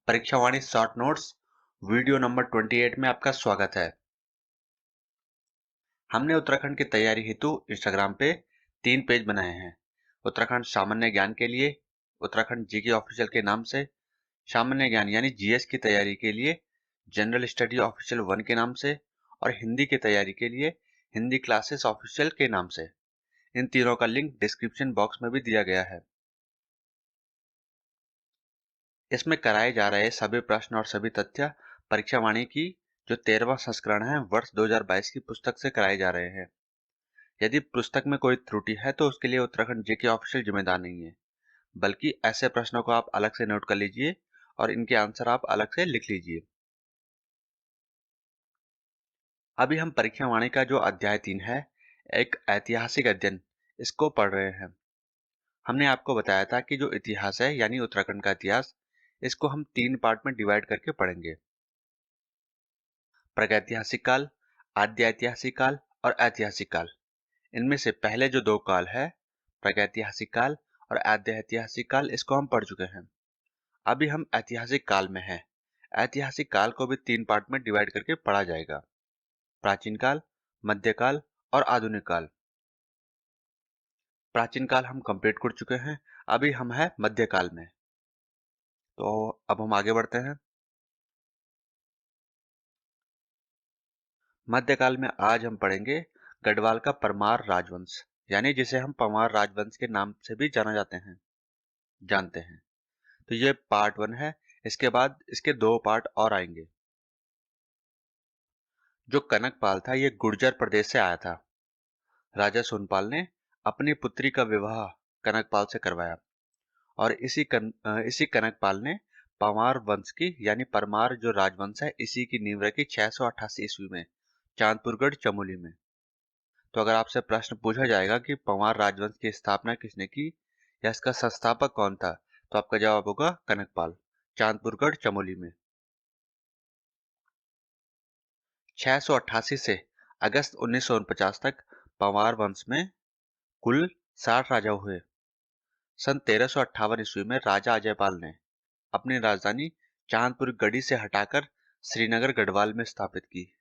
परीक्षावाणी short notes video number 28 में आपका स्वागत है। हमने उत्तराखंड की तैयारी हेतु इंस्टाग्राम पे 3 पेज बनाए हैं। उत्तराखंड सामान्य ज्ञान के लिए, उत्तराखंड जीके ऑफिशियल के नाम से, सामान्य ज्ञान यानी जीएस की तैयारी के लिए जनरल स्टडी ऑफिशियल 1 के नाम से और हिंदी की तैयारी के लिए हिंदी क्लासेस ऑफिशियल के नाम से। इन तीनों का लिंक डिस्क्रिप्शन बॉक्स में भी दिया गया है। इसमें कराए जा रहे सभी प्रश्न और सभी तथ्य परीक्षावाणी की जो 13वां संस्करण है वर्ष 2022 की पुस्तक से कराए जा रहे हैं। यदि पुस्तक में कोई त्रुटि है तो उसके लिए उत्तराखंड जीके ऑफिशियल जिम्मेदार नहीं है, बल्कि ऐसे प्रश्नों को आप अलग से नोट कर लीजिए और इनके आंसर आप अलग से लिख लीजिए। अभी हम परीक्षावाणी का जो अध्याय 3 है, एक ऐतिहासिक अध्ययन, इसको पढ़ रहे हैं। हमने आपको बताया था कि जो इतिहास है यानी उत्तराखंड का इतिहास, इसको हम 3 पार्ट में डिवाइड करके पढ़ेंगे। प्रागैतिहासिक काल, आद्य ऐतिहासिक काल और ऐतिहासिक काल। इनमें से पहले जो 2 काल है, प्रागैतिहासिक काल और आद्य ऐतिहासिक काल, इसको हम पढ़ चुके हैं। अभी हम ऐतिहासिक काल में हैं। ऐतिहासिक काल को भी 3 पार्ट में डिवाइड करके पढ़ा जाएगा। प्राचीन काल, मध्यकाल और आधुनिक काल। प्राचीन काल हम कंप्लीट कर चुके हैं। अभी हम हैं मध्यकाल में। तो अब हम आगे बढ़ते हैं। मध्यकाल में आज हम पढ़ेंगे गढ़वाल का परमार राजवंश, यानी जिसे हम परमार राजवंश के नाम से भी जानते हैं। तो ये पार्ट 1 है। इसके बाद इसके 2 पार्ट और आएंगे। जो कनकपाल था ये गुर्जर प्रदेश से आया था। राजा सोनपाल ने अपनी पुत्री का विवाह कनकपाल से करवाया और इसी कनकपाल ने परमार वंश की यानी परमार जो राजवंश है इसी की नींव रखी 688 ईस्वी में चांदपुरगढ़ चमोली में। तो अगर आपसे प्रश्न पूछा जाएगा कि परमार राजवंश की स्थापना किसने की या इसका संस्थापक कौन था, तो आपका जवाब होगा कनकपाल, चांदपुरगढ़ चमोली में। 688 से अगस्त 1949 तक पंवार वंश में कुल 60 राजा हुए। सन 1358 ईस्वी में राजा अजयपाल ने अपनी राजधानी चांदपुर गढ़ी से हटाकर श्रीनगर गढ़वाल में स्थापित की।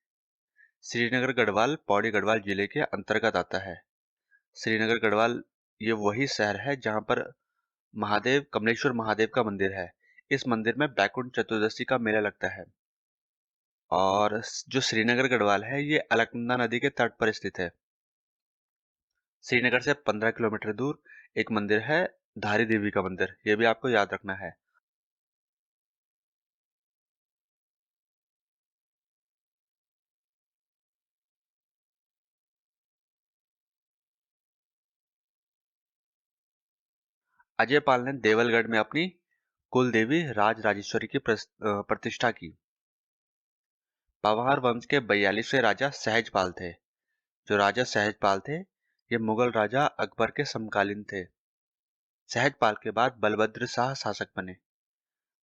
श्रीनगर गढ़वाल पौड़ी गढ़वाल जिले के अंतर्गत आता है। श्रीनगर गढ़वाल ये वही शहर है जहां पर कमलेश्वर महादेव का मंदिर है। इस मंदिर में बैकुंठ चतुर्दशी का मेला लगता है। और जो श्रीनगर गढ़वाल है ये अलकनंदा नदी के तट पर स्थित है। श्रीनगर से 15 किलोमीटर दूर एक मंदिर है, धारी देवी का मंदिर, ये भी आपको याद रखना है। अजयपाल ने देवलगढ़ में अपनी कुल देवी राज राजेश्वरी की प्रतिष्ठा की। पवार वंश के 42वें राजा सहजपाल थे। जो राजा सहजपाल थे ये मुगल राजा अकबर के समकालीन थे। सहजपाल के बाद बलभद्र शाह शासक बने।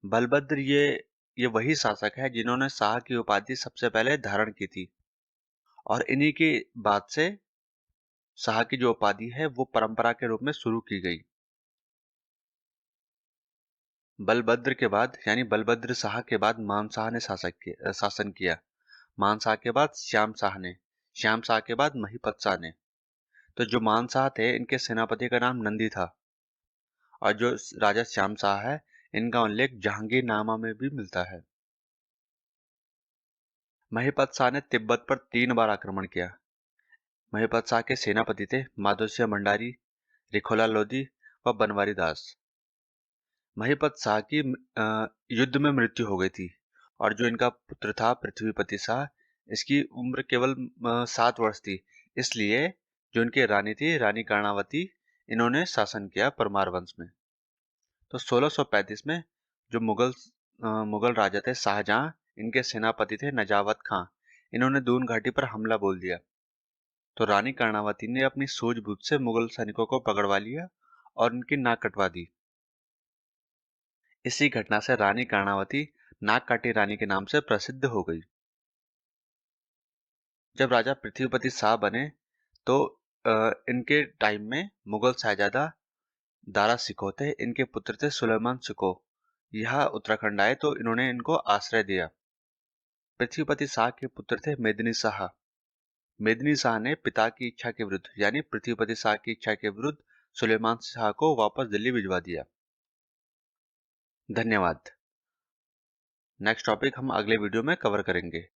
बलभद्र ये वही शासक है जिन्होंने शाह की उपाधि सबसे पहले धारण की थी और इन्हीं के बाद से शाह की जो उपाधि है वो परंपरा के रूप में शुरू की गई। बलभद्र के बाद यानी बलभद्र शाह के बाद मान शाह ने शासन किया। मान शाह के बाद श्याम शाह ने, श्याम शाह के बाद महिपत शाह ने। तो जो मान शाह थे इनके सेनापति का नाम नंदी था और जो राजा श्याम शाह है इनका उल्लेख जहांगीर नामा में भी मिलता है। महिपत शाह ने तिब्बत पर 3 बार आक्रमण किया। महिपत शाह के सेनापति थे माधोसिया भंडारी, रिखोला लोधी व बनवारी दास। महिपत शाह की युद्ध में मृत्यु हो गई थी और जो इनका पुत्र था पृथ्वीपति शाह, इसकी उम्र केवल 7 वर्ष थी। इसलिए जो इनकी रानी थी रानी कर्णावती, इन्होंने शासन किया परमार वंश में। तो 1635 में जो मुगल राजा थे शाहजहां, इनके सेनापति थे नजावत खां, इन्होंने दून घाटी पर हमला बोल दिया। तो रानी कर्णावती ने अपनी सूझबूझ से मुगल सैनिकों को पकड़वा लिया और उनकी नाक कटवा दी। इसी घटना से रानी कर्णावती नाक काटी रानी के नाम से प्रसिद्ध हो गई। जब राजा पृथ्वीपति शाह बने तो इनके टाइम में मुगल शहजादा दारा शिकोह थे, इनके पुत्र थे सुलेमान शिकोह, यह उत्तराखंड आए तो इन्होंने इनको आश्रय दिया। पृथ्वीपति शाह के पुत्र थे मेदिनी शाह। मेदिनी शाह ने पिता की इच्छा के विरुद्ध यानी पृथ्वीपति शाह की इच्छा के विरुद्ध सुलेमान शाह को वापस दिल्ली भिजवा दिया। धन्यवाद। नेक्स्ट टॉपिक हम अगले वीडियो में कवर करेंगे।